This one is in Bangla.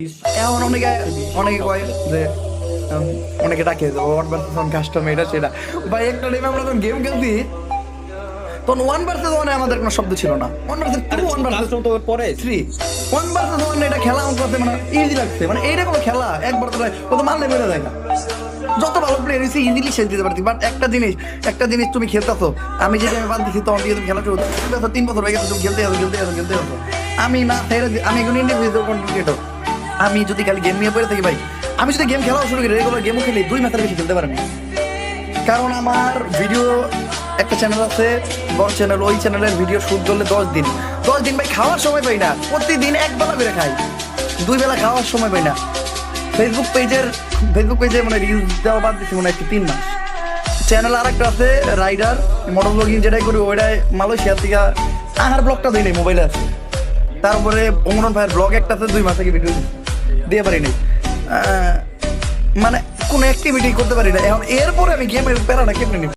এখন অনেকে অনেকে কয় যে অনেকে ডাকে যে ওয়ান ভার্সেস ওয়ান কাস্টম এটা সেটা ভাই একটা টাইমে আমরা যখন গেম খেলছি তখন ওয়ান ভার্সেস ওয়ানে আমাদের কোনো শব্দ ছিল না one versus two one versus পরে থ্রি ওয়ান ভার্সেস ওয়ান এটা খেলা আমার কাছে মানে ইজি লাগছে মানে এইটা কোনো খেলা একবার তো ও তো মারলে বেড়ে যায় না যত ভালো প্লেয়ার হয়েছে ইজিলি শেষ দিতে পারছি বাট একটা জিনিস তুমি খেলতেছো আমি যে আমি বাদ দিচ্ছি তখন দিয়ে তুমি খেলা শুরু 3 বছর হয়ে গেছে তুমি খেলতে আসো আমি না আমি এখন ইন্ডিভিজুয়াল কন্টেন্ট ক্রিয়েটর আমি যদি খালি গেম নিয়ে পড়ে থাকি ভাই আমি যদি গেম খেলাও শুরু করি রেগুলার গেমও খেলি 2 ম্যাচের বেশি খেলতে পারিনি কারণ আমার ভিডিও একটা চ্যানেল আছে বড় চ্যানেল ওই চ্যানেলের ভিডিও শুট করলে 10 দিন ভাই খাওয়ার সময় পাই না প্রতিদিন এক বেলা করে খাই 2 বেলা খাওয়ার সময় পাই না ফেসবুক পেজে মানে রিলস দেওয়া বাদ দিচ্ছি মনে হয় 3 মাস চ্যানেল আর একটা আছে রাইডার মোটর ব্লগিং যেটাই করি ওইটাই মালয়েশিয়া থেকে আহার ব্লগটা দিই নেই মোবাইলে আছে তারপরে অমরন ভাইয়ের ব্লগ একটা আছে 2 মাস থেকে ভিডিও দিয়ে পারিনি মানে কোনো অ্যাক্টিভিটি করতে পারি না এখন এরপরে আমি গেমের প্যারাটা কেমনে নিব